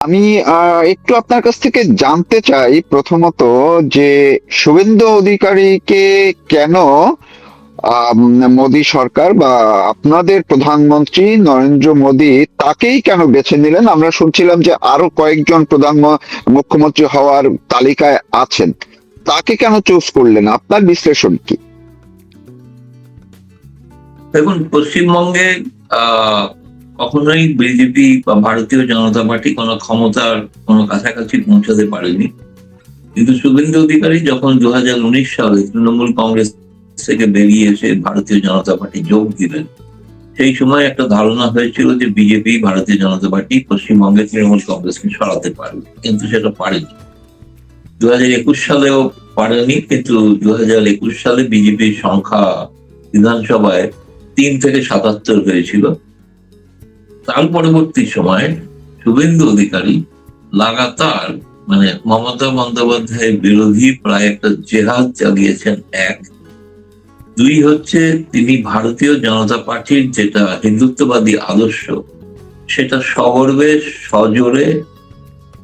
আমি একটু আপনার কাছ থেকে জানতে চাই প্রথমত যে শুভেন্দু অধিকারীকে কেন মোদী সরকার বা আপনাদের প্রধানমন্ত্রী নরেন্দ্র মোদী তাকেই কেন বেছে নিলেন? আমরা শুনছিলাম যে আরো কয়েকজন মুখ্যমন্ত্রী হওয়ার তালিকায় আছেন, তাকে কেন চুজ করলেন? আপনার বিশ্লেষণ কি? দেখুন, পশ্চিমবঙ্গে আহ কখনোই বিজেপি বা ভারতীয় জনতা পার্টি কোনো ক্ষমতার কোনো কাছাকাছি পৌঁছাতে পারেনি। কিন্তু শুভেন্দু অধিকারী যখন 2019 সালে তৃণমূল কংগ্রেস থেকে বেরিয়ে এসে ভারতীয় জনতা পার্টি যোগ দিলেন, সেই সময় একটা ধারণা হয়েছিল যে বিজেপি ভারতীয় জনতা পার্টি পশ্চিমবঙ্গে তৃণমূল কংগ্রেসকে সরাতে পারবে, কিন্তু সেটা পারেনি। 2021 সালেও পারেনি, কিন্তু 2021 সালে বিজেপির সংখ্যা বিধানসভায় 3 থেকে 77 হয়েছিল। তার পরবর্তী সময়ে শুভেন্দু অধিকারী লাগাতার মমতা বন্দ্যোপাধ্যায়ের বিরোধী প্রায় একটা জেহাদ চালিয়েছেন। এক, দুই হচ্ছে তিনি ভারতীয় জনতা পার্টির যেটা হিন্দুত্ববাদী আদর্শ সেটা সগর্বে সজোরে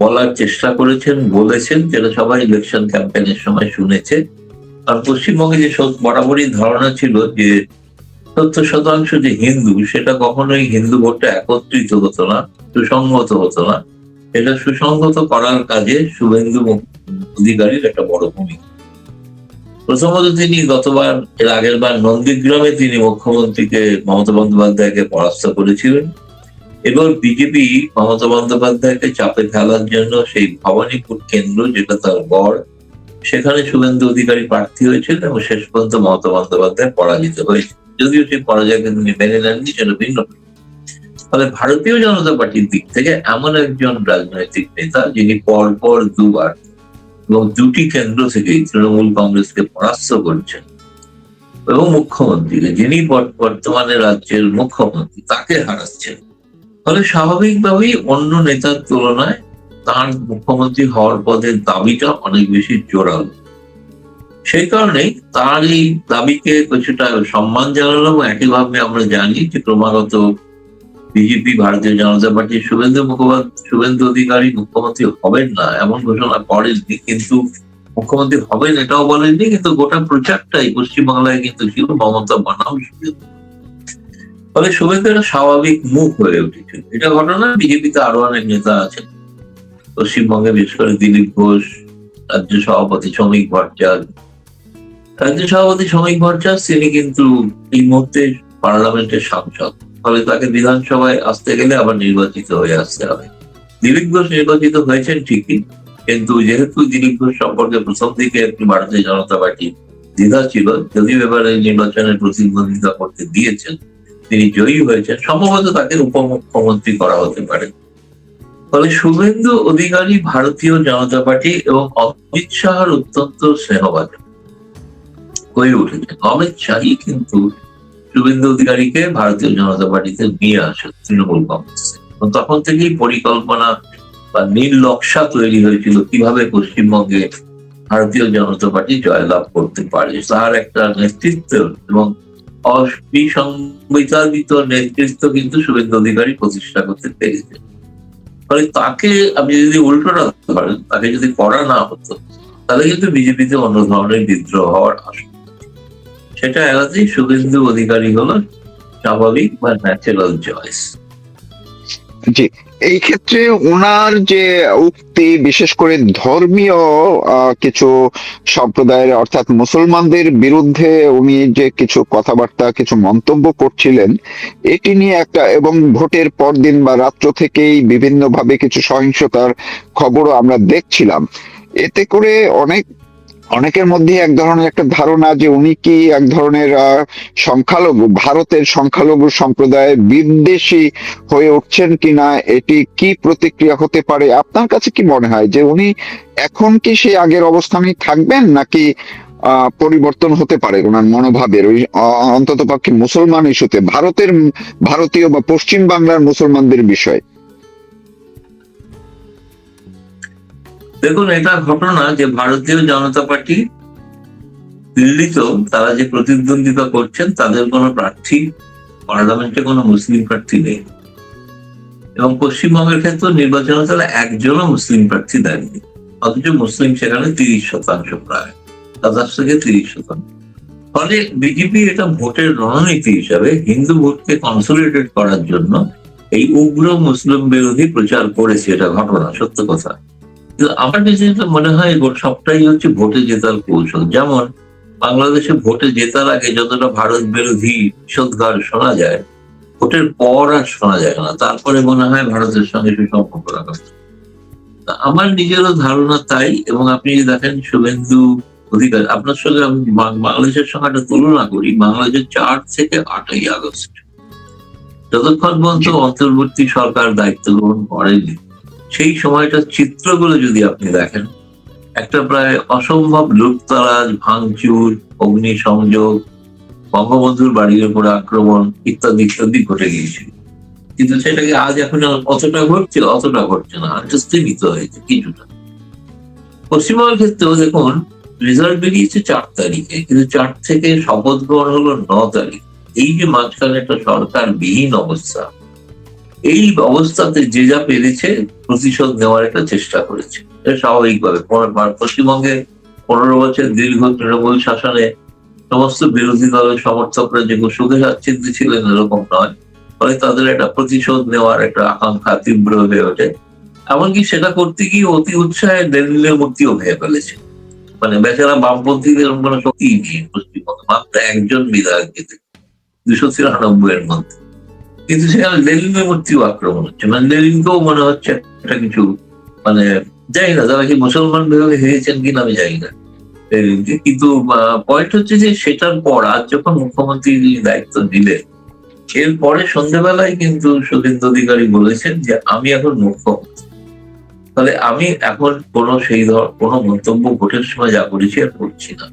বলার চেষ্টা করেছেন, বলেছেন, যেটা সবাই ইলেকশন ক্যাম্পেইনের সময় শুনেছে। আর পশ্চিমবঙ্গে যে বরাবরই ধারণা ছিল যে 70% যে হিন্দু, সেটা কখনোই হিন্দু ভোটটা একত্রিত হতো না, সুসংহত হতো না। এটা সুসংহত করার কাজে শুভেন্দু অধিকারীর একটা বড় ভূমিকা। প্রথমত তিনি এর আগের বার নন্দীগ্রামে তিনি মুখ্যমন্ত্রীকে মমতা বন্দ্যোপাধ্যায়কে পরাস্ত করেছিলেন। এবার বিজেপি মমতা বন্দ্যোপাধ্যায়কে চাপে ফেলার জন্য সেই ভবানীপুর কেন্দ্র, যেটা তার গড়, সেখানে শুভেন্দু অধিকারী প্রার্থী হয়েছিল এবং শেষ পর্যন্ত মমতা বন্দ্যোপাধ্যায় পরাজিত হয়েছে। যদিও সেই পরাজয়কে তিনি মেনে নেননি, সেটা ভিন্ন। ফলে ভারতীয় জনতা পার্টির দিক থেকে এমন একজন রাজনৈতিক নেতা যিনি পরপর দুবার এবং দুটি কেন্দ্র থেকেই তৃণমূল কংগ্রেসকে পরাস্ত করছেন, এবং মুখ্যমন্ত্রীকে, যিনি বর্তমানে রাজ্যের মুখ্যমন্ত্রী, তাকে হারাচ্ছেন, ফলে স্বাভাবিকভাবেই অন্য নেতার তুলনায় তার মুখ্যমন্ত্রী হওয়ার পদের দাবিটা অনেক বেশি জোরালো। সেই কারণেই তার এই দাবিকে কিছুটা সম্মান জানানো, এবং একইভাবে আমরা জানি যে ক্রমাগত বিজেপি ভারতীয় জনতা পার্টির শুভেন্দু অধিকারী মুখ্যমন্ত্রী হবেন না এমন ঘোষণা করেননি, কিন্তু মুখ্যমন্ত্রী হবেন এটাও বলেননি, কিন্তু গোটা প্রচারটাই পশ্চিমবাংলায় কিন্তু ছিল মমতা বনাম শুভেন্দু। ফলে শুভেন্দু একটা স্বাভাবিক মুখ হয়ে উঠেছিল। এটা ঘটনা, বিজেপিতে আরো অনেক নেতা আছেন পশ্চিমবঙ্গে, বিশেষ করে দিলীপ ঘোষ, রাজ্য সভাপতি শ্রমিক ভট্টাচার্য তিনি কিন্তু এই মুহূর্তে পার্লামেন্টের সাংসদ। ফলে তাকে বিধানসভায় আসতে গেলে আবার নির্বাচিত হয়ে আসতে হবে। দিলীপ ঘোষ নির্বাচিত হয়েছেন ঠিকই, কিন্তু যেহেতু দিলীপ ঘোষ সম্পর্কে প্রথম দিকে একটি ভারতীয় জনতা পার্টি দ্বিধা ছিল, যদিও এবারে নির্বাচনের প্রতিদ্বন্দ্বিতা করতে দিয়েছেন, তিনি জয়ী হয়েছেন, সম্ভবত তাকে উপমুখ্যমন্ত্রী করা হতে পারে। ফলে শুভেন্দু অধিকারী ভারতীয় জনতা পার্টি এবং অমিত শাহর অত্যন্ত স্নেহভাজন হয়ে উঠেছে। অমিত শাহই কিন্তু শুভেন্দু অধিকারীকে ভারতীয় জনতা পার্টিতে নিয়ে আসেন তৃণমূল কংগ্রেসে। তখন থেকেই পরিকল্পনা বা নীল নকশা তৈরি হয়েছিল কিভাবে পশ্চিমবঙ্গে ভারতীয় জনতা পার্টি জয়লাভ করতে পারে। তার একটা নেতৃত্ব এবং অবিসংবিতাদিত নেতৃত্ব কিন্তু শুভেন্দু অধিকারী প্রতিষ্ঠা করতে পেরেছে। ফলে তাকে আপনি যদি উল্টোটা ধরেন, তাকে যদি করা না হতো, তাহলে কিন্তু বিজেপিতে অন্য ধরনের বিদ্রোহ হওয়ার আশঙ্কা। সেটা এড়াতেই শুভেন্দু অধিকারী হলো স্বাভাবিক বা ন্যাচারাল চয়েস। জি, এই ক্ষেত্রে ওনার যে উক্তি, বিশেষ করে ধর্মীয় কিছু সম্প্রদায়ের অর্থাৎ মুসলমানদের বিরুদ্ধে উনি যে কিছু কথাবার্তা, কিছু মন্তব্য করছিলেন, এটি নিয়ে একটা, এবং ভোটের পরদিন বা রাত্র থেকেই বিভিন্নভাবে কিছু সহিংসতার খবরও আমরা দেখছিলাম। এতে করে অনেকের মধ্যে এক ধরনের একটা ধারণা যে উনি কি এক ধরনের সংখ্যালঘু, ভারতের সংখ্যালঘু সম্প্রদায় বিদ্বেষী হয়ে উঠছেন কিনা, এটি কি প্রতিক্রিয়া হতে পারে? আপনার কাছে কি মনে হয় যে উনি এখন কি সেই আগের অবস্থানেই থাকবেন, নাকি পরিবর্তন হতে পারে ওনার মনোভাবের, ওই অন্তত পক্ষে মুসলমান ইস্যুতে, ভারতীয় বা পশ্চিম বাংলার মুসলমানদের বিষয়? দেখুন, এটা ঘটনা যে ভারতীয় জনতা পার্টি দিল্লিতেও তারা যে প্রতিদ্বন্দ্বিতা করছেন, তাদের কোনো প্রার্থী, পার্লামেন্টে কোনো মুসলিম প্রার্থী নেই। এবং পশ্চিমবঙ্গের ক্ষেত্রে নির্বাচনে তাহলে একজনও মুসলিম প্রার্থী দেননি, অথচ মুসলিম সেখানে 30% প্রায় 27 থেকে 30%। ফলে বিজেপি এটা ভোটের রণনীতি হিসাবে হিন্দু ভোটকে কনসোলিডেট করার জন্য এই উগ্র মুসলিম বিরোধী প্রচার করেছে, এটা ঘটনা, সত্য কথা। কিন্তু আমার কাছে যেটা মনে হয় সবটাই হচ্ছে ভোটে জেতার কৌশল। যেমন বাংলাদেশে ভোটে জেতার আগে যতটা ভারত বিরোধী বিষোদ্গার শোনা যায়, ভোটের পর আর শোনা যায় না, তারপরে মনে হয় ভারতের সঙ্গে সুসম্পর্ক রাখা। তা আমার নিজেরও ধারণা তাই। এবং আপনি যদি দেখেন শুভেন্দু অধিকারী, আপনার সঙ্গে আমি বাংলাদেশের সঙ্গে একটা তুলনা করি, বাংলাদেশের 4 থেকে 8 আগস্ট যতক্ষণ পর্যন্ত অন্তর্বর্তী সরকার দায়িত্ব গ্রহণ করেনি, সেই সময়টার চিত্রগুলো যদি আপনি দেখেন, একটা প্রায় অসম্ভব লুটতরাজ, ভাঙচুর, অগ্নিসংযোগ, বঙ্গবন্ধুর বাড়ির উপরে আক্রমণ ইত্যাদি ইত্যাদি ঘটে গিয়েছিল। কিন্তু সেটাকে আজ এখন অতটা ঘটছে, অতটা ঘটছে না, আজকে স্থিমিত হয়েছে কিছুটা। পশ্চিমবঙ্গের ক্ষেত্রেও দেখুন, রেজাল্ট বেরিয়েছে 4 তারিখে, কিন্তু 4 থেকে শপথ গ্রহণ হলো 9 তারিখ। এই যে মাঝখানে একটা সরকার বিহীন অবস্থা, এই অবস্থাতে যে যা পেরেছে প্রতিশোধ নেওয়ার একটা চেষ্টা করেছে। এটা স্বাভাবিকভাবে পশ্চিমবঙ্গে 15 বছর দীর্ঘ তৃণমূল শাসনে সমস্ত বিরোধী দলের সমর্থকরা যে সুখে স্বাচ্ছন্দ্যে ছিলেন এরকম নয়, ফলে তাদের একটা প্রতিশোধ নেওয়ার একটা আকাঙ্ক্ষা তীব্র হয়ে ওঠে। এমনকি সেটা করতে গিয়ে অতি উৎসাহে লেনিনের মূর্তিও ভেঙে ফেলেছে। মানে বেচারা বামপন্থীদের কোনো শক্তি নেই পশ্চিমবঙ্গে, মাত্র একজন বিধায়ক যেতে 293 এর মধ্যে। কিন্তু সেখানে লেনিনের মূর্তিও আক্রমণ হচ্ছে, মানে লেনিনকেও মনে হচ্ছে একটা কিছু, মানে জানি না তারা কি মুসলমান বিভাগে হেরেছেন কিনা আমি জানি না। কিন্তু পয়েন্ট হচ্ছে যে সেটার পর আজ যখন মুখ্যমন্ত্রী দায়িত্ব নিলেন, এরপরে সন্ধ্যাবেলায় কিন্তু শুভেন্দু অধিকারী বলেছেন যে আমি এখন মুখ্যমন্ত্রী, তাহলে আমি এখন কোনো মন্তব্য ভোটের সময় যা করেছি আর করছি না।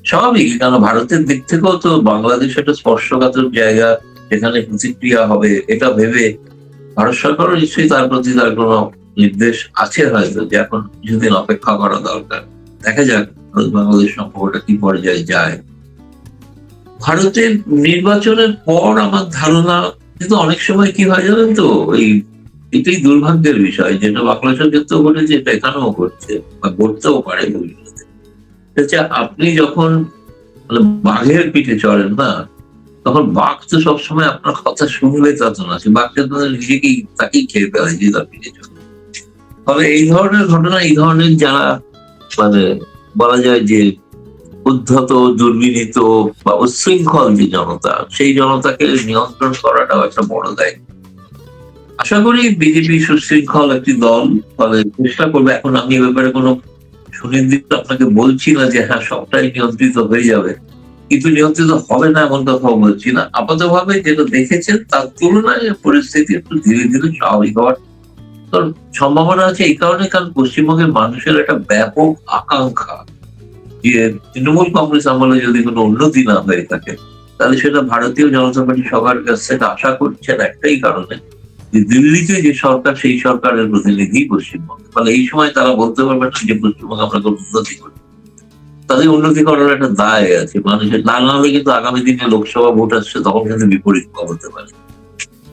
স্বাভাবিক, কারণ ভারতের দিক থেকেও তো বাংলাদেশ একটা স্পর্শকাতর জায়গা, যেখানে প্রতিক্রিয়া হবে এটা ভেবে ভারত সরকারও নিশ্চয়ই তার প্রতি তার কোনো নির্দেশ আছে হয়তো, যে এখন কিছুদিন অপেক্ষা করা দরকার, দেখা যাক ভারত বাংলাদেশ সম্পর্কটা কি পর্যায়ে যায়। ভারতের নির্বাচনের পর আমার ধারণা, কিন্তু অনেক সময় কি হয় জানেন তো, এটাই দুর্ভাগ্যের বিষয়, যেটা বাংলাদেশের ক্ষেত্রেও ঘটেছে, এটা এখানেও ঘটছে বা ঘটতেও পারে ভবিষ্যতে। হচ্ছে আপনি যখন মানে বাঘের পিঠে চড়েন না, তখন বাঘ তো সবসময় আপনার কথা শুনবে তা তো না, সে বাঘটা তো নিজেকেই তাকেই খেয়ে ফেলে যে তার পিঠে চড়ে। ফলে এই ধরনের ঘটনা, এই ধরনের যারা মানে বলা যায় যে উদ্ধত, দুর্বিনীত বা উচ্ছৃঙ্খল যে জনতা, সেই জনতাকে নিয়ন্ত্রণ করাটাও একটা বড় দায়িত্ব। আশা করি বিজেপি সুশৃঙ্খল একটি দল, ফলে চেষ্টা করবে। এখন আমি এ ব্যাপারে কোনো সুনির্দিষ্ট আপনাকে বলছি না যে হ্যাঁ সবটাই নিয়ন্ত্রিত হয়ে যাবে, কিন্তু নিয়ন্ত্রিত হবে না এমন কথাও বলছি না। আপাতভাবে যেটা দেখেছেন তার তুলনায় পরিস্থিতি একটু ধীরে ধীরে স্বাভাবিক হওয়ার তোর সম্ভাবনা আছে। এই কারণে, কারণ পশ্চিমবঙ্গের মানুষের একটা ব্যাপক আকাঙ্ক্ষা যে তৃণমূল কংগ্রেস আমলে যদি কোনো উন্নতি না হয়ে থাকে, তাহলে সেটা ভারতীয় জনতা পার্টি সবার কাছ থেকে আশা করছেন একটাই কারণে, যে দিল্লিতে যে সরকার, সেই সরকারের প্রতিনিধি পশ্চিমবঙ্গে। ফলে এই সময় তারা বলতে পারবে না যে পশ্চিমবঙ্গে আমরা কোনো উন্নতি করি, তাদের উন্নতি করার একটা দায় আছে মানুষের, না হলে কিন্তু আগামী দিনে লোকসভা ভোট আসছে, তখন কিন্তু বিপরীত হতে পারে।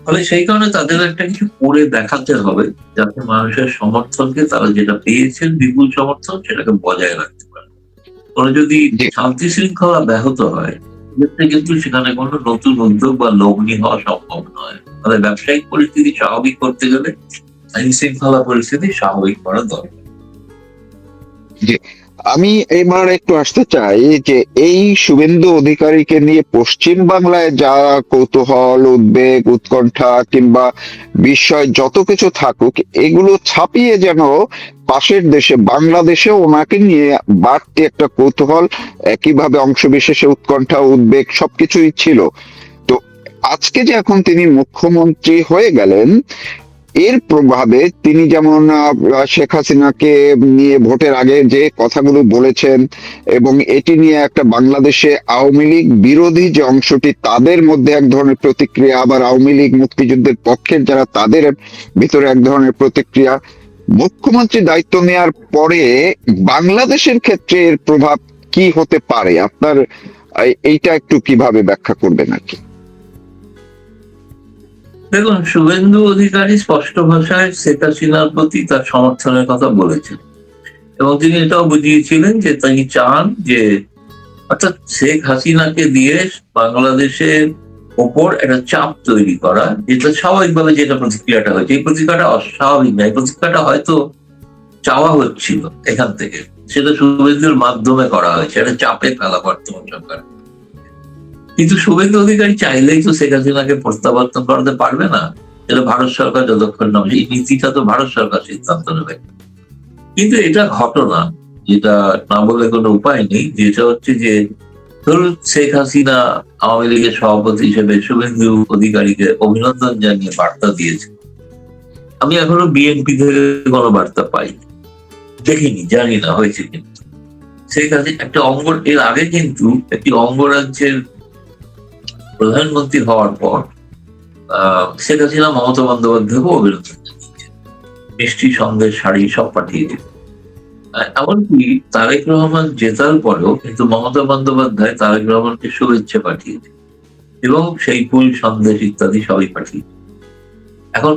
ফলে সেই কারণে তাদের একটা কিছু করে দেখাতে হবে, যাতে মানুষের সমর্থনকে, তারা যেটা পেয়েছেন বিপুল সমর্থন, সেটাকে বজায় রাখতে পারে। ওরা যদি শান্তি শৃঙ্খলা ব্যাহত হয়, সেক্ষেত্রে কিন্তু সেখানে কোনো নতুন উদ্যোগ বা লগ্নি হওয়া সম্ভব নয়। তাহলে ব্যবসায়িক পরিস্থিতি স্বাভাবিক করতে গেলে আইন শৃঙ্খলা পরিস্থিতি স্বাভাবিক করা দরকার। আমি এবার একটু আসতে চাই যে এই শুভেন্দু অধিকারীকে নিয়ে পশ্চিম বাংলায় যা কৌতূহল, উদ্বেগ, উৎকণ্ঠা কিংবা বিস্ময় যত কিছু থাকুক, এগুলো ছাপিয়ে যেন পাশের দেশে বাংলাদেশে ওনাকে নিয়ে বাড়তি একটা কৌতূহল, একইভাবে অংশবিশেষে উৎকণ্ঠা, উদ্বেগ সবকিছুই ছিল। তো আজকে যে এখন তিনি মুখ্যমন্ত্রী হয়ে গেলেন, এর প্রভাবে তিনি যেমন শেখ হাসিনাকে নিয়ে ভোটের আগে যে কথাগুলো বলেছেন, এবং এটি নিয়ে একটা বাংলাদেশে আওয়ামী লীগ বিরোধী যে অংশটি, তাদের মধ্যে এক ধরনের প্রতিক্রিয়া, আবার আওয়ামী লীগ মুক্তিযুদ্ধের পক্ষের যারা, তাদের ভিতরে এক ধরনের প্রতিক্রিয়া, মুখ্যমন্ত্রী দায়িত্ব নেওয়ার পরে বাংলাদেশের ক্ষেত্রে এর প্রভাব কি হতে পারে, আপনার এইটা একটু কিভাবে ব্যাখ্যা করবেন আর কি? দেখুন, শুভেন্দু অধিকারী স্পষ্ট ভাষায় শেখ হাসিনার প্রতি তার সমর্থনের কথা বলেছেন, এবং তিনি এটাও বুঝিয়েছিলেন যে তিনি চান যে, অর্থাৎ শেখ হাসিনাকে দিয়ে বাংলাদেশের ওপর একটা চাপ তৈরি করা, যেটা স্বাভাবিকভাবে যেটা প্রতিক্রিয়াটা হয়েছে, এই প্রতিক্রিয়াটা অস্বাভাবিক না, এই প্রতিক্রিয়াটা হয়তো চাওয়া হচ্ছিল এখান থেকে, সেটা শুভেন্দুর মাধ্যমে করা হয়েছে, একটা চাপে ফেলা বর্তমান সরকার। কিন্তু শুভেন্দু অধিকারী চাইলেই তো শেখ হাসিনাকে প্রত্যাবর্তন করাতে পারবে না, এটা ভারত সরকার যতক্ষণ না, এই নীতিটা তো ভারত সরকার সিদ্ধান্ত নেবে। কিন্তু এটা ঘটনা, যেটা না বলে কোনো উপায় নেই, যেটা হচ্ছে যে ধরুন শেখ হাসিনা আওয়ামী লীগের সভাপতি হিসেবে শুভেন্দু অধিকারীকে অভিনন্দন জানিয়ে বার্তা দিয়েছে। আমি এখনো বিএনপি থেকে কোনো বার্তা পাইনি, দেখিনি, জানি না হয়েছে কিনা। শেখ হাসিনা একটা এর আগে কিন্তু একটি অঙ্গরাজ্যের প্রধানমন্ত্রী হওয়ার পর শেখ হাসিনা মমতা বন্দ্যোপাধ্যায়কে অভিনন্দন জানিয়েছেন, মিষ্টি সন্দেশ শাড়ি সব পাঠিয়ে দিল। এমনকি তারেক রহমান জেতার পরেও কিন্তু মমতা বন্দ্যোপাধ্যায় তারেক রহমানকে শুভেচ্ছা পাঠিয়েছে, এবং সেই ফুল সন্দেশ ইত্যাদি সবই পাঠিয়েছে। এখন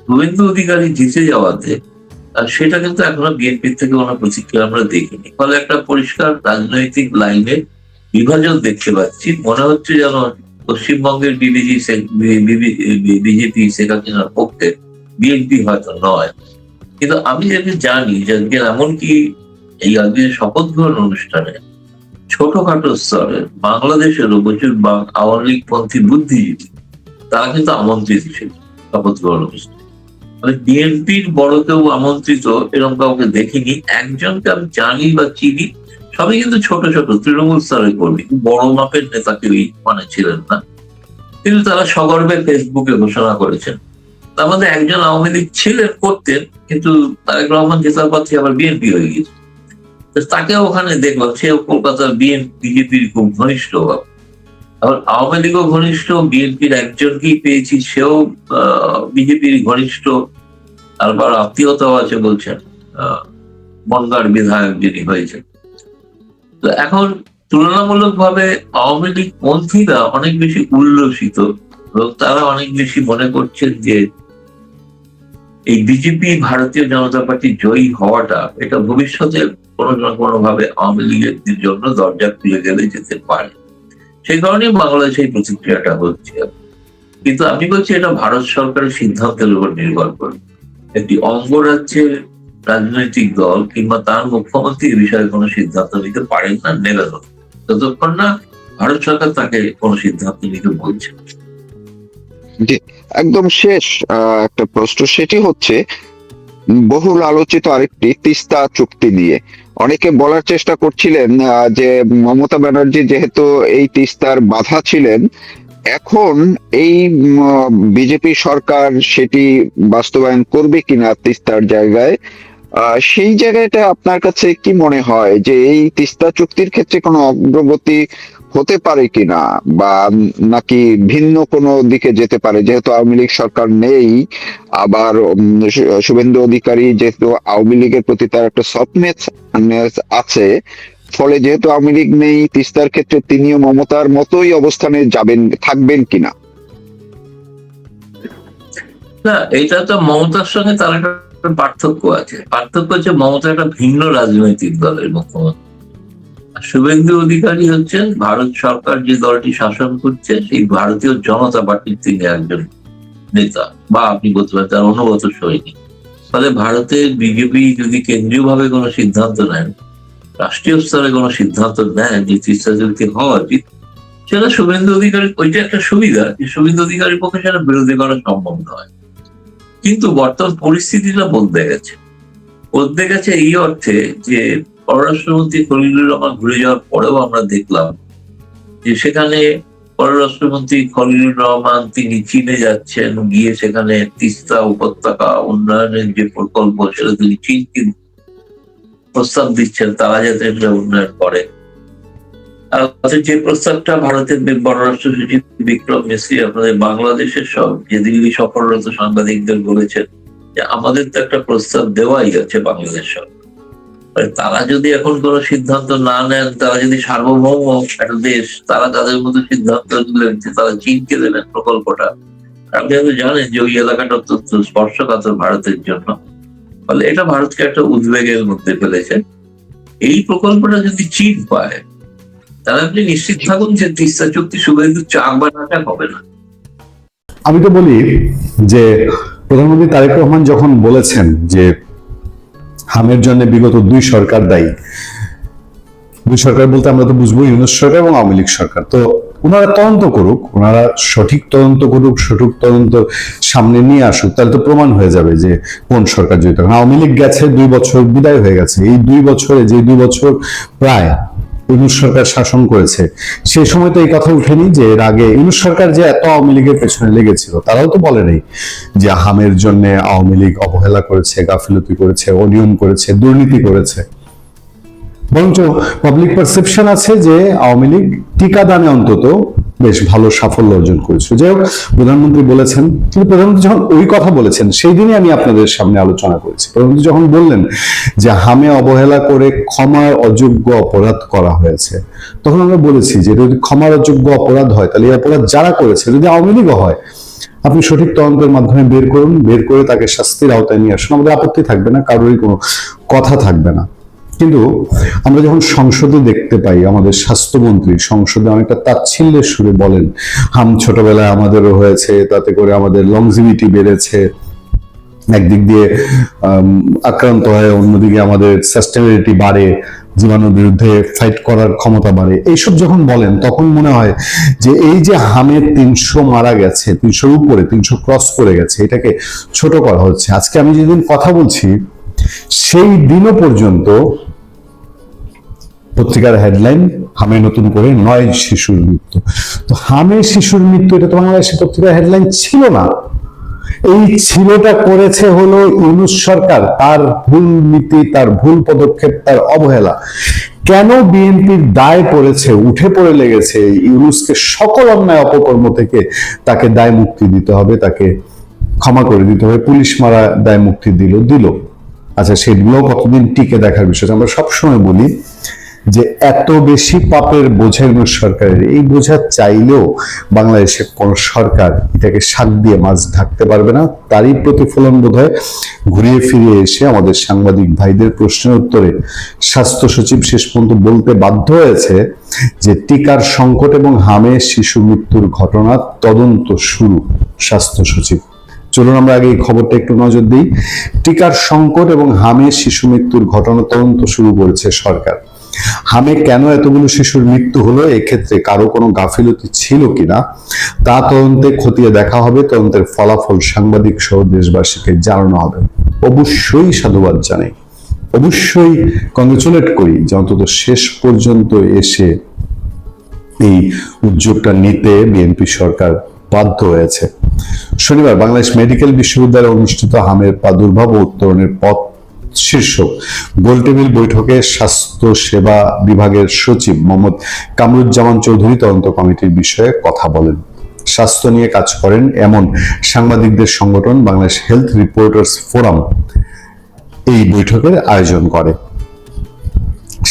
শুভেন্দু অধিকারী জিতে যাওয়াতে সেটা কিন্তু এখনো বিএনপির থেকে কোনো প্রতিক্রিয়া আমরা দেখিনি, ফলে একটা পরিষ্কার রাজনৈতিক লাইনে বিভাজন দেখতে পাচ্ছি। মনে হচ্ছে যেন পশ্চিমবঙ্গের বিজেপি শেখ হাসিনার পক্ষে, বিএনপি হয়তো নয়। কিন্তু আমি যেটা জানি যে এমনকি এই আগে শপথ গ্রহণ অনুষ্ঠানে ছোটখাটো স্তরে বাংলাদেশেরও প্রচুর আওয়ামী লীগ পন্থী বুদ্ধিজীবী তারা কিন্তু আমন্ত্রিত ছিল শপথ গ্রহণ অনুষ্ঠানে। মানে বিএনপির বড় কেউ আমন্ত্রিত এরকম কাউকে দেখিনি, একজনকে আমি জানি বা চিনি, সবই কিন্তু ছোট ছোট তৃণমূল স্তরের কর্মী, বড় মাপের নেতা কেউই মানে ছিলেন না। কিন্তু তারা সগর্বে ফেসবুকে ঘোষণা করেছেন। তার মধ্যে একজন আওয়ামী লীগ ছিলেন, করতেন, কিন্তু তারেক রহমান জেতার পর থেকে আবার বিএনপি হয়ে গেছে। তাকে ওখানে দেখলাম, সেও কলকাতার বিজেপির খুব ঘনিষ্ঠ। আবার আওয়ামী লীগও ঘনিষ্ঠ, বিএনপির একজনকেই পেয়েছি, সেও বিজেপির ঘনিষ্ঠ, তারপর আত্মীয়তাও আছে বলছেন, বনগাঁর বিধায়ক যিনি হয়েছেন। তো এখন তুলনামূলকভাবে আওয়ামী লীগ পন্থীরা অনেক বেশি উল্লসিত, এবং তারা অনেক বেশি মনে করছেন যে এই বিজেপি ভারতীয় জনতা পার্টি জয়ী হওয়াটা এটা ভবিষ্যতে কোনো না কোনো ভাবে আওয়ামী লীগের জন্য দরজা খুলে গেলে যেতে পারে। সেই কারণেই বাংলাদেশে এই প্রতিক্রিয়াটা হচ্ছে। কিন্তু আমি বলছি এটা ভারত সরকারের সিদ্ধান্তের উপর নির্ভর করে। একটি অঙ্গরাজ্যের রাজনৈতিক দল কিংবা তার মুখ্যমন্ত্রী এই বিষয়ে কোনো সিদ্ধান্ত নিতে পারেন না, নেবেন না, যতক্ষণ না ভারত সরকার তাকে কোনো সিদ্ধান্ত নিতে বলছে। জি, একদম শেষ একটা প্রশ্ন, সেটি হচ্ছে বহুল আলোচিত আরেকটি তিস্তা চুক্তি নিয়ে অনেকে বলার চেষ্টা করছিলেন যে মমতা ব্যানার্জি যেহেতু এই তিস্তার বাধা ছিলেন, এখন এই বিজেপি সরকার সেটি বাস্তবায়ন করবে কিনা তিস্তার জায়গায়, সেই জায়গাটা আপনার কাছে কি মনে হয় যে এই তিস্তা চুক্তির ক্ষেত্রে কোনো অগ্রগতি হতে পারে কিনা, বা নাকি ভিন্ন কোনো দিকে যেতে পারে, যেহেতু আওয়ামী লীগ সরকার নেই, আবার শুভেন্দু অধিকারী যেহেতু আওয়ামী লীগের প্রতি তার একটা সফটনেস আছে, ফলে যেহেতু আওয়ামী লীগ নেই, তিস্তার ক্ষেত্রে তিনিও মমতার মতোই অবস্থানে যাবেন, থাকবেন কিনা? না, এটা তো মমতার সঙ্গে তার একটা পার্থক্য আছে। পার্থক্য হচ্ছে মমতা একটা ভিন্ন রাজনৈতিক দলের মুখ্যমন্ত্রী, শুভেন্দু অধিকারী হচ্ছেন ভারত সরকার যে দলটি শাসন করছে সেই ভারতীয় জনতা পার্টির তিনি একজন নেতা, বা আপনি বলতে পারেন তার অনুগত সৈনিক। ফলে ভারতের বিজেপি যদি কেন্দ্রীয়ভাবে কোনো সিদ্ধান্ত নেন, রাষ্ট্রীয় স্তরে কোনো সিদ্ধান্ত নেন যে তিস্তা চুক্তি হওয়া উচিত, সেটা শুভেন্দু অধিকারী, ওইটা একটা সুবিধা যে শুভেন্দু অধিকারীর পক্ষে সেটা বিরোধী করা সম্ভব নয়। কিন্তু বর্তমান পরিস্থিতিটা বদলে গেছে এই অর্থে যে পররাষ্ট্রমন্ত্রী খলিলুর রহমান ঘুরে যাওয়ার পরেও আমরা দেখলাম যে সেখানে পররাষ্ট্রমন্ত্রী খলিলুর রহমান তিনি চীনে যাচ্ছেন, গিয়ে সেখানে তিস্তা উপত্যকা উন্নয়নের যে প্রকল্প সেটা তিনি চীনকে প্রস্তাব দিচ্ছেন তারা যাতে এটা উন্নয়ন করে। যে প্রস্তাবটা ভারতের পররাষ্ট্র সচিব বিক্রম মিশ্রি আপনাদের বাংলাদেশের সব যে দিল্লি সফররত সাংবাদিকদের বলেছেন যে আমাদের তো একটা প্রস্তাব দেওয়াই আছে বাংলাদেশ সরকার, তারা যদি এখন কোনো সিদ্ধান্ত না নেন, তারা যদি সার্বভৌম একটা দেশ, তারা তাদের মতো সিদ্ধান্ত নিলেন যে তারা চীনকে দেবেন প্রকল্পটা, আপনি হয়তো জানেন যে ওই এলাকাটা অত্যন্ত স্পর্শকাতর ভারতের জন্য, ফলে এটা ভারতকে একটা উদ্বেগের মধ্যে ফেলেছে। এই প্রকল্পটা যদি চীন পায়, তাহলে আপনি নিশ্চিত থাকুন যে তিস্তা চুক্তি শুধু চাক বা নাচাক হবে না। আমি তো বলি যে প্রধানমন্ত্রী তারেক রহমান যখন বলেছেন যে হামের জন্য বিগত দুই সরকার দায়ী, দুই সরকার বলতে আমরা তো বুঝবো ইউনূস সরকার এবং আওয়ামী লীগ সরকার, তো ওনারা তদন্ত করুক, ওনারা সঠিক তদন্ত করুক, সঠিক তদন্ত সামনে নিয়ে আসুক, তাহলে তো প্রমাণ হয়ে যাবে যে কোন সরকার জড়িত। আওয়ামী লীগ গেছে 2 বছর, বিদায় হয়ে গেছে। এই 2 বছরে, যে 2 বছর প্রায় ইউনূস সরকার শাসন করেছে, সেই সময় তো এই কথা উঠেনি যে এর আগে ইউনূস সরকার যে এত আওয়ামী লীগের পেছনে লেগেছিল, তারাও তো বলে নাই যে হামের জন্য আওয়ামী লীগ অবহেলা করেছে, গাফিলতি করেছে, অনিয়ম করেছে, দুর্নীতি করেছে। বরঞ্চ পাবলিক পারসেপশন আছে যে আওয়ামী লীগ টিকাদানে অন্তত বেশ ভালো সাফল্য অর্জন করেছে। যাই হোক, প্রধানমন্ত্রী বলেছেন, কিন্তু প্রধানমন্ত্রী যখন ওই কথা বলেছেন সেই দিনই আমি আপনাদের সামনে আলোচনা করেছি। প্রধানমন্ত্রী যখন বললেন যে হামে অবহেলা করে ক্ষমার অযোগ্য অপরাধ করা হয়েছে, তখন আমরা বলেছি যে যদি ক্ষমার অযোগ্য অপরাধ হয়, তাহলে এই অপরাধ যারা করেছে, যদি আওয়ামী লীগও হয়, আপনি সঠিক তদন্তের মাধ্যমে বের করুন, বের করে তাকে শাস্তির আওতায় নিয়ে আসুন, আমাদের আপত্তি থাকবে না, কারোরই কোনো কথা থাকবে না। কিন্তু আমরা যখন সংসদে দেখতে পাই আমাদের স্বাস্থ্যমন্ত্রী সংসদে অনেকটা তাচ্ছিল্যের সুরে বলেন, হাম ছোটবেলায় আমাদেরও হয়েছে, তাতে করে আমাদের লংজিভিটি বেড়েছে, একদিক দিয়ে আক্রান্ত হয়, অন্যদিকে আমাদের সাস্টেনেবিলিটি বাড়ে, জীবাণুর বিরুদ্ধে ফাইট করার ক্ষমতা বাড়ে, এইসব যখন বলেন তখন মনে হয় যে এই যে হামে 300 মারা গেছে, 300-র উপরে, 300 ক্রস করে গেছে, এটাকে ছোট করা হচ্ছে। আজকে আমি যেদিন কথা বলছি সেই দিনও পর্যন্ত পত্রিকার হেডলাইন হামে নতুন করে 9 শিশুর মৃত্যু। তো হামে শিশুর মৃত্যু, এটা তো বাংলাদেশের পত্রিকার হেডলাইন ছিল না। এই ছিলটা করেছে হলো ইউনূস সরকার, তার ভুল নীতি, তার ভুল পদক্ষেপ, তার অবহেলা। কেন বিএনপির দায় পড়েছে, উঠে পড়ে লেগেছে ইউনূসকে সকল অন্যায় অপকর্ম থেকে তাকে দায় মুক্তি দিতে হবে, তাকে ক্ষমা করে দিতে হবে। পুলিশ মারা দায় মুক্তি দিল। আচ্ছা, সেগুলো কতদিন টিকে দেখার বিষয়। আমরা সবসময় বলি যে এত বেশি পাপের বোঝা ইউনূস সরকারের, এই বোঝা চাইলেও বাংলাদেশের কোন সরকার এটাকে শাক দিয়ে মাছ ঢাকতে পারবে না। তারই প্রতিফলন বোধ হয় ঘুরিয়ে ফিরিয়ে এসে আমাদের সাংবাদিক ভাইদের প্রশ্নের উত্তরে স্বাস্থ্য সচিব শেষ পর্যন্ত বলতে বাধ্য হয়েছে যে টিকার সংকট এবং হামে শিশু মৃত্যুর ঘটনা তদন্ত শুরু। স্বাস্থ্য সচিব, চলুন আমরা আগে এই খবরটা একটু নজর দিই। টিকার সংকট এবং হামে শিশু মৃত্যুর ঘটনা তদন্ত শুরু করেছে সরকার। হামে কেন এতগুলো শিশুর মৃত্যু হলো, এক্ষেত্রে কারো কোনো গাফিলতি ছিল কিনা তা তদন্তে খতিয়ে দেখা হবে। তদন্তের ফলাফল সাংবাদিক সহ দেশবাসীকে জানানো হবে। অবশ্যই সাধুবাদ জানাই, অবশ্যই কংগ্রেচুলেট করি যে অন্তত শেষ পর্যন্ত এসে এই উদ্যোগটা নিতে বিএনপি সরকার বাধ্য হয়েছে। শনিবার বাংলাদেশ মেডিকেল বিশ্ববিদ্যালয়ে অনুষ্ঠিত হামের প্রাদুর্ভাব ও উত্তরণের পথ শীর্ষক গোলটেবিল বৈঠকে স্বাস্থ্য সেবা বিভাগের সচিব মোহাম্মদ কামরুজ্জামান চৌধুরী তদন্ত কমিটির বিষয়ে কথা বলেন। স্বাস্থ্য নিয়ে কাজ করেন এমন সাংবাদিকদের সংগঠন বাংলাদেশ হেলথ রিপোর্টার্স ফোরাম এই বৈঠকের আয়োজন করে।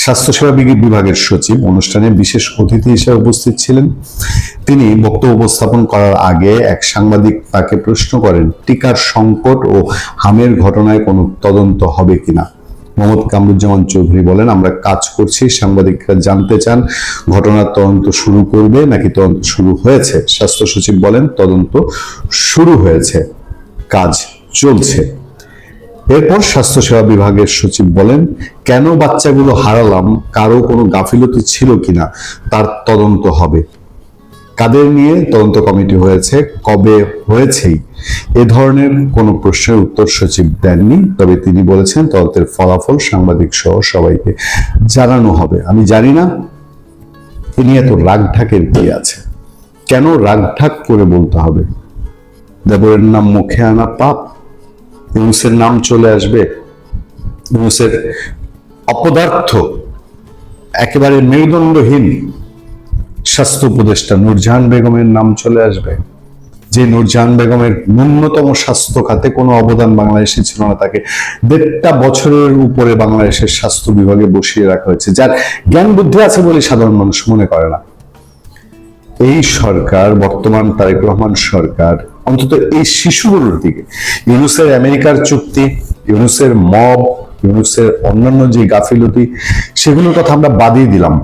স্বাস্থ্যসেবা বিভাগের সচিব অনুষ্ঠানে বিশেষ অতিথি হিসেবে উপস্থিত ছিলেন। তিনি বক্তব্য উপস্থাপন করার আগে এক সাংবাদিক তাকে প্রশ্ন করেন, টিকার সংকট ও হামের ঘটনায় কোনো তদন্ত হবে কিনা। মোহাম্মদ কামরুজ্জামান চৌধুরী বলেন, আমরা কাজ করছি। সাংবাদিকরা জানতে চান ঘটনার তদন্ত শুরু করবে নাকি তদন্ত শুরু হয়েছে। স্বাস্থ্য সচিব বলেন, তদন্ত শুরু হয়েছে, কাজ চলছে। এরপর স্বাস্থ্যসেবা বিভাগের সচিব বলেন, কেন বাচ্চাগুলো হারালাম, কারো কোনো গাফিলতি ছিল কিনা তার তদন্ত হবে। কাদের নিয়ে তদন্ত কমিটি হয়েছে, কবে হয়েছেই এ ধরনের কোনো প্রশ্নের উত্তর সচিব দেননি। তবে তিনি বলেছেন তদন্তের ফলাফল সাংবাদিক সহ সবাইকে জানানো হবে। আমি জানি না এ নিয়ে এত রাগঢাকের কি আছে, কেন রাগঢাক করে বলতে হবে। দেবরের নাম মুখে আনা পাপ, ইউনূসের নাম চলে আসবে, ইউনূসের অপদার্থ একেবারে মেরুদণ্ডহীন স্বাস্থ্য উপদেষ্টা নূরজাহান বেগমের নাম চলে আসবে, যে নূরজাহান বেগমের ন্যূনতম স্বাস্থ্য খাতে কোনো অবদান বাংলাদেশে ছিল না। তাকে 1.5 বছরের উপরে বাংলাদেশের স্বাস্থ্য বিভাগে বসিয়ে রাখা হয়েছে, যার জ্ঞান বুদ্ধি আছে বলে সাধারণ মানুষ মনে করে না। এই সরকার, বর্তমান তারেক রহমান সরকার, অন্তত এই শিশুগুলোর দিকে। ইউনূসের আমেরিকার চুক্তি, ইউনূসের মব, ইউনূসের অন্যান্য যে গাফিলতি, সেগুলোর কথা আমরা বাদই দিলাম।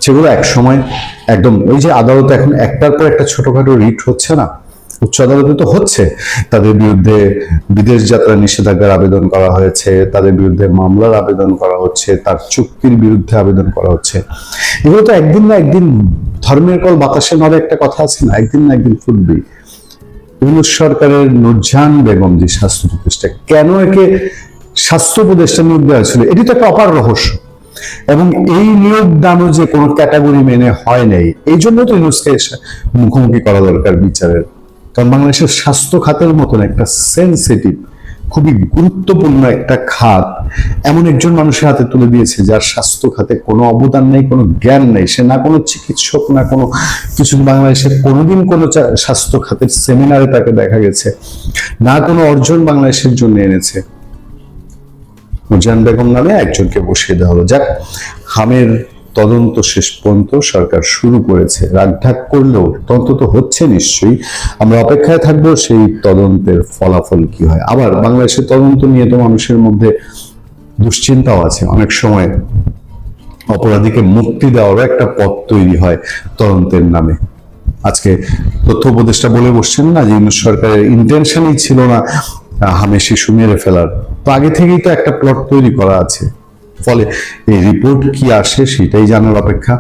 সেগুলো এক সময় একদম ওই যে আদালতে এখন একটার পর একটা ছোটখাটো রিট হচ্ছে না, উচ্চ আদালতে তো হচ্ছে, তাদের বিরুদ্ধে বিদেশ যাত্রা নিষেধাজ্ঞার আবেদন করা হয়েছে, তাদের বিরুদ্ধে মামলার আবেদন করা হচ্ছে, তার চুক্তির বিরুদ্ধে আবেদন করা হচ্ছে। এগুলো তো একদিন না একদিন, ধর্মের কল বাতাসে নড়ে একটা কথা আছে না, একদিন না একদিন ফুটবেই। ইউনূস সরকারের নূরজাহান বেগম যে স্বাস্থ্য উপদেষ্টা, কেন একে স্বাস্থ্য উপদেষ্টা নিয়োগ দেওয়া হয়েছিল, এটি তো একটা অপার রহস্য। এবং এই নিয়োগ দানও যে কোনো ক্যাটাগরি মেনে হয় নাই, এই জন্য তো ইউনূসকে মুখোমুখি করা দরকার বিচারের। কারণ বাংলাদেশের স্বাস্থ্য খাতের মতন একটা সেন্সিটিভ, খুবই গুরুত্বপূর্ণ একটা খাত এমন একজন মানুষের হাতে তুলে দিয়েছে যার স্বাস্থ্য খাতে কোনো অবদান নেই, কোনো জ্ঞান নেই, সে না কোনো চিকিৎসক না কোনো কিছু। বাংলাদেশের কোনোদিন কোনো স্বাস্থ্য খাতের সেমিনারে তাকে দেখা গেছে, না কোনো অর্জন বাংলাদেশের জন্য এনেছে। নূরজাহান বেগম নামে একজনকে বসিয়ে দেওয়া হলো। যাক, হামের তদন্ত শেষ পর্যন্ত সরকার শুরু করেছে, রাগঢাক করলেও তদন্ত তো হচ্ছে নিশ্চয়ই। আমরা অপেক্ষায় থাকবো সেই তদন্তের ফলাফল কি হয়। আবার বাংলাদেশের তদন্ত নিয়ে তো মানুষের মধ্যে দুশ্চিন্তাও আছে। অনেক সময় অপরাধীকে মুক্তি দেওয়ারও একটা পথ তৈরি হয় তদন্তের নামে। আজকে তথ্য উপদেষ্টা বলে বসছেন না যে ইউনূস সরকারের ইন্টেনশনই ছিল না হামে শিশু মেরে ফেলার, তো আগে থেকেই তো একটা প্লট তৈরি করা আছে। ফলে এই রিপোর্ট কি আসে সেটাই জানার অপেক্ষা।